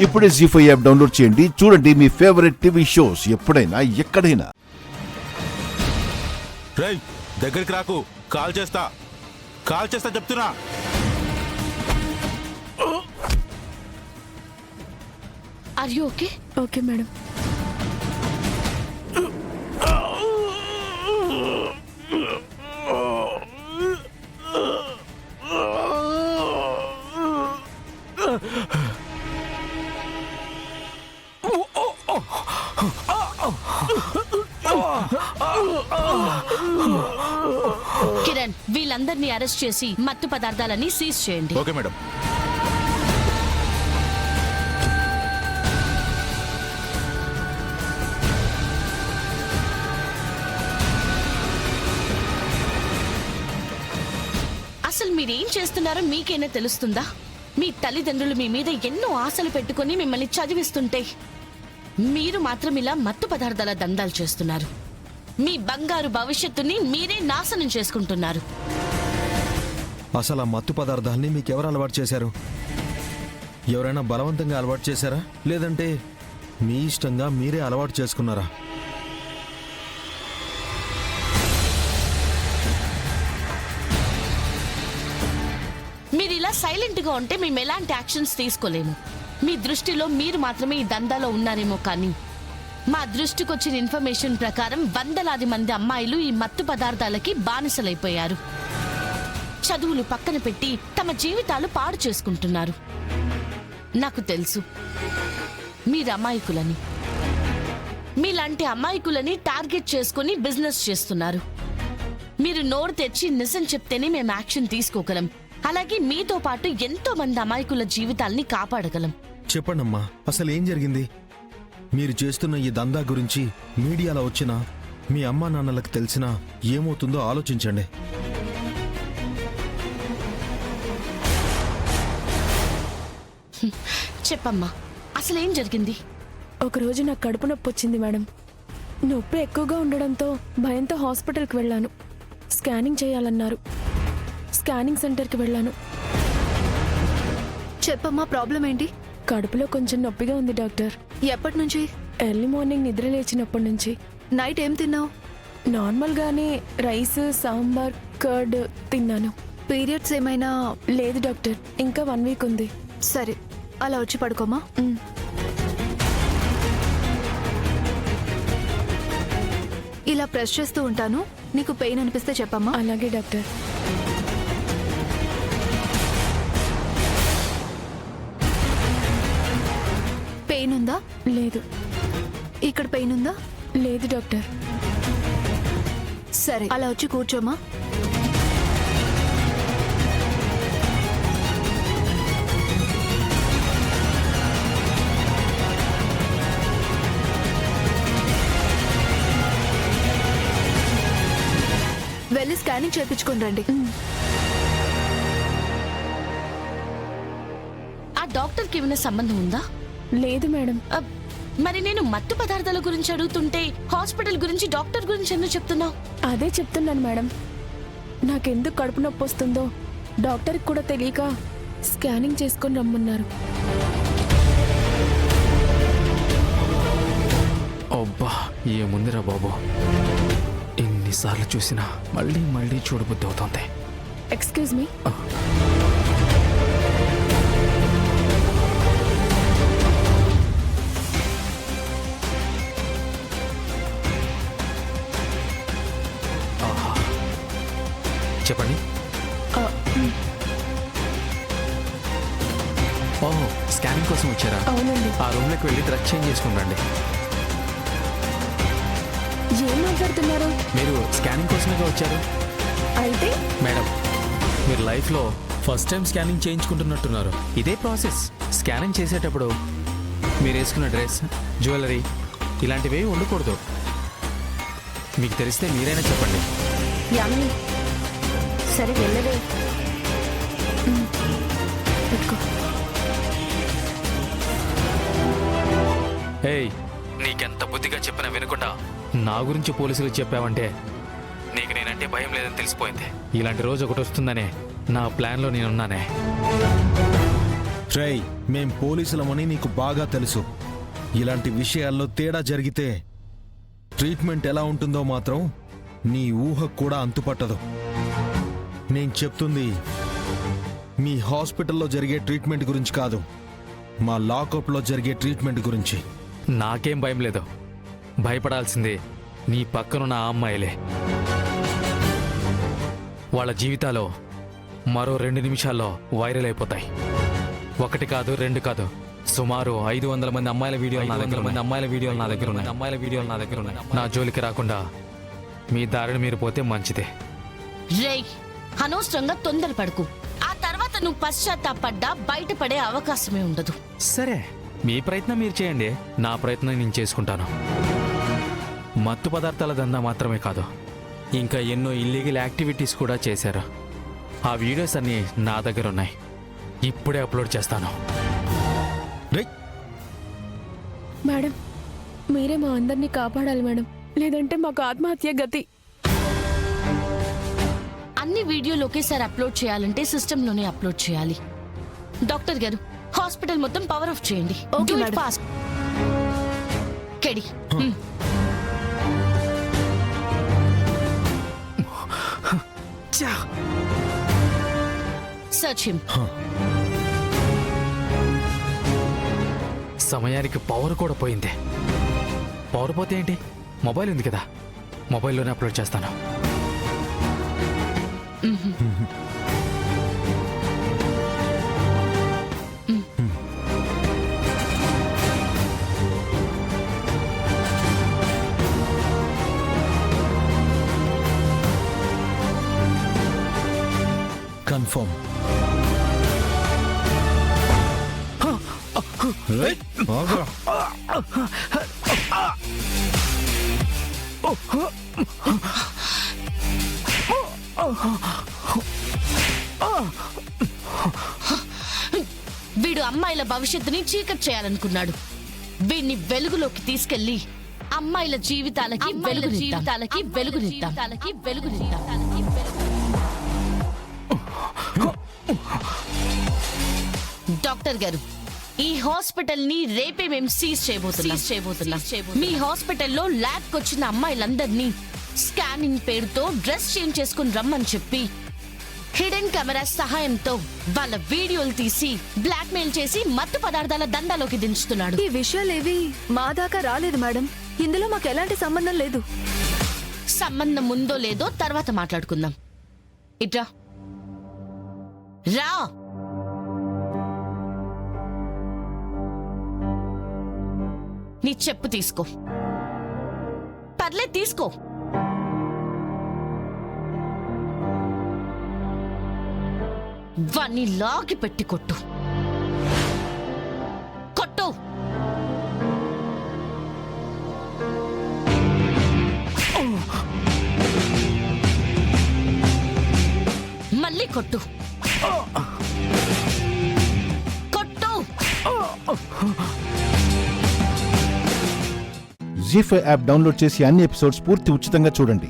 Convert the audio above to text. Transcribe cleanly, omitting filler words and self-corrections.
ఇప్పుడే జీ5 app download చేయండి. చూడండి మీ ఫేవరెట్ టీవీ షోస్ ఎప్పుడైనా ఎక్కడైనా. రేయ్ దగ్గరికి రాకు, కాల్ చేస్తా చెప్తున్నా. Are you okay? Okay madam. Kiran, వీళ్ళందరినీ అరెస్ట్ చేసి మత్తు పదార్థాలని సీజ్ చేయండి. Okay madam. అసలు మీరేం చేస్తున్నారో మీకైనా తెలుస్తుందా? మీ తల్లిదండ్రులు మీ మీద ఎన్నో ఆశలు పెట్టుకుని మిమ్మల్ని చదివిస్తుంటే మీరు మాత్రం ఇలా మత్తు పదార్థాల దందాలు చేస్తున్నారు. మీ బంగారు భవిష్యత్తుని మీరే నాశనం చేసుకుంటున్నారు. అసలు ఆ మత్తు పదార్థాలని మీకెవరు అలవాటు చేశారు? ఎవరైనా బలవంతంగా అలవాటు చేశారా, లేదంటే మీ ఇష్టంగా మీరే అలవాటు చేసుకున్నారా? మీరు ఇలా సైలెంట్ గా ఉంటే మేము ఎలాంటి యాక్షన్స్ తీసుకోలేము. మీ దృష్టిలో మీరు మాత్రమే ఈ దందాలో ఉన్నారేమో, కానీ మా దృష్టికొచ్చిన ఇన్ఫర్మేషన్ ప్రకారం వందలాది మంది అమ్మాయిలు ఈ మత్తు పదార్థాలకి బానిసలైపోయారు. చదువులు పక్కన పెట్టి తమ జీవితాలు పాడు చేసుకుంటున్నారు. నాకు తెలుసు మీరు అమాయకులని. మీలాంటి అమాయకులని టార్గెట్ చేసుకుని బిజినెస్ చేస్తున్నారు. మీరు నోరు తెచ్చి నిజం చెప్తేనే మేము యాక్షన్ తీసుకోగలం. అలాగే మీతో పాటు ఎంతో మంది అమాయకుల జీవితాల్ని కాపాడగలం. చెప్పండమ్మా, అసలు ఏం జరిగింది? మీరు చేస్తున్న ఈ దందా గురించి మీడియాలో వచ్చినా, మీ అమ్మా నాన్నలకు తెలిసినా ఏమవుతుందో ఆలోచించండి. చెప్పమ్మా, అసలేం జరిగింది? ఒకరోజు నాకు కడుపు నొప్పి వచ్చింది మేడం. నొప్పి ఎక్కువగా ఉండడంతో భయంతో హాస్పిటల్కి వెళ్ళాను. స్కానింగ్ చేయాలన్నారు. స్కానింగ్ సెంటర్కి వెళ్ళాను. చెప్పమ్మా, ప్రాబ్లం ఏంటి? కడుపులో కొంచెం నొప్పిగా ఉంది డాక్టర్. ఎప్పటి నుంచి? ఎర్లీ మార్నింగ్ నిద్ర లేచినప్పటి నుంచి. నైట్ ఏం తిన్నావు? నార్మల్గానే రైస్, సాంబార్, కర్డ్ తిన్నాను. పీరియడ్స్ ఏమైనా? లేదు డాక్టర్, ఇంకా 1 వీక్ ఉంది. సరే, అలా వచ్చి పడుకోమా. ఇలా ప్రెస్ చేస్తూ ఉంటాను. నీకు పెయిన్ అనిపిస్తే చెప్పమ్మా. అలాగే డాక్టర్. పెయిన్ ఉందా? లేదు. ఇక్కడ పెయిన్ ఉందా? లేదు డాక్టర్. సరే, అలా వచ్చి కూర్చోమా. వెళ్ళి స్కానింగ్ చేయించుకుని రండి. ఆ డాక్టర్కి ఏమైనా సంబంధం ఉందా? లేదు మేడం. మరి నేను మత్తు పదార్థాల గురించి అడుగుతుంటే హాస్పిటల్ గురించి, డాక్టర్ గురించి ఎందుకు చెప్తున్నావు? అదే చెప్తున్నాను మేడం. నాకెందుకు కడుపు నొప్పి వస్తుందో డాక్టర్కి కూడా తెలియక స్కానింగ్ చేసుకొని రమ్మన్నారు. అబ్బా, ఏముందిరా బాబు, ఎన్నిసార్లు చూసినా మళ్ళీ మళ్ళీ చూడబుద్ధి అవుతుంది. Excuse me. చెప్పండి. ఓహో, స్కానింగ్ కోసం వచ్చారా? అవునండి. ఆ రూమ్లోకి వెళ్ళి డ్రెస్ చేంజ్ చేసుకుని రండి. ఏం మాట్లాడుతున్నారు? మీరు స్కానింగ్ కోసమేగా వచ్చారు? అయితే మేడం, మీరు లైఫ్లో ఫస్ట్ టైం స్కానింగ్ చేయించుకుంటున్నట్టున్నారు. ఇదే ప్రాసెస్. స్కానింగ్ చేసేటప్పుడు మీరు వేసుకున్న డ్రెస్, జ్యువెలరీ ఇలాంటివి ఉండకూడదు. మీకు తెలిస్తే మీరైనా చెప్పండి. యామిని, సరే వెళ్ళవే. పెట్టుకో. ఏయ్, నీకెంత బుద్ధిగా చెప్పినా వినకుండా నా గురించి పోలీసులకు చెప్పావంటే నీకు నేనంటే భయం లేదని తెలిసిపోయింది. ఇలాంటి రోజు ఒకటి వస్తుందనే నా ప్లాన్లో నేనున్నానే. ట్రై మేం పోలీసులమని నీకు బాగా తెలుసు. ఇలాంటి విషయాల్లో తేడా జరిగితే ట్రీట్మెంట్ ఎలా ఉంటుందో మాత్రం నీ ఊహకు కూడా అంతుపట్టదు. నేను చెప్తుంది మీ హాస్పిటల్లో జరిగే ట్రీట్మెంట్ గురించి కాదు, మా లాకప్లో జరిగే ట్రీట్మెంట్ గురించి. నాకేం భయం లేదు. భయపడాల్సిందే నీ పక్కనున్న ఆ అమ్మాయిలే. వాళ్ళ జీవితాలు మరో 2 నిమిషాల్లో వైరల్ అయిపోతాయి. 1 కాదు 2 కాదు, సుమారు 500 మంది అమ్మాయిల వీడియోలు నా దగ్గర ఉన్నాయి. నా జోలికి రాకుండా మీ దారిని మీరు పోతే మంచిదే. రేయ్, అనవసరంగా తొందరపడకు. ఆ తర్వాత నువ్వు పశ్చాత్తాపడ్డా బయటపడే అవకాశమే ఉండదు. సరే, మీ ప్రయత్నం మీరు చేయండి, నా ప్రయత్నం నేను చేసుకుంటాను. మత్తు పదార్థాల దందా మాత్రమే కాదు, ఇంకా ఎన్నో ఇల్లీగల్ యాక్టివిటీస్ కూడా చేశారు. ఆ వీడియోస్ అన్నీ నా దగ్గర ఉన్నాయి. ఇప్పుడే అప్లోడ్ చేస్తాను. రేయ్, మేడం, మీరే మా అందరినీ కాపాడాలి మేడం, లేదంటే మాకు ఆత్మహత్య గతి. అన్ని వీడియోలు ఒకేసారి అప్లోడ్ చేయాలంటే సిస్టంలోనే అప్లోడ్ చేయాలి. డాక్టర్ గారు, హాస్పిటల్ మొత్తం పవర్ ఆఫ్ చేయండి. Okay Do it madam. fast. KD. Search him. సమయానికి పవర్ కూడా పోయింది. పవర్ పోతే ఏంటి, మొబైల్ ఉంది కదా, మొబైల్లోనే అప్లోడ్ చేస్తాను. కన్ఫర్మ్. రేయ్, ఆగురా. వీడు అమ్మాయిల భవిష్యత్తుని చీకటి చేయాలనుకున్నాడు. వీడిని వెలుగులోకి తీసుకెళ్లి అమ్మాయిల జీవితాలకి వెలుగునిద్దాం. డాక్టర్ గారు, ఈ హాస్పిటల్ ని రేపే మేము సీజ్ చేయబోతున్నాం. మీ హాస్పిటల్లో ల్యాబ్ కి వచ్చిన అమ్మాయిలందరినీ స్కానింగ్ పేరుతో డ్రెస్ చేంజ్ చేసుకుని రమ్మని చెప్పి హిడెన్ కెమెరా సహాయంతో వాళ్ళ వీడియోలు తీసి బ్లాక్ మెయిల్ చేసి మత్తు పదార్థాల దందాలోకి దించుతున్నాడు. ఈ విషయాలేవి మా దాకా రాలేదు మేడం. ఇందులో మాకు ఎలాంటి సంబంధం లేదు. సంబంధం ఉందో లేదో తర్వాత మాట్లాడుకుందాం. ఇట్రా రా. నీ చెప్పు తీసుకో. పర్లేదు, తీసుకో. వాణ్ణి లాగి పెట్టి కొట్టు. కొట్టు. మళ్ళీ కొట్టు. కొట్టు. జీ5 యాప్ డౌన్లోడ్ చేసి అన్ని ఎపిసోడ్స్ పూర్తి ఉచితంగా చూడండి.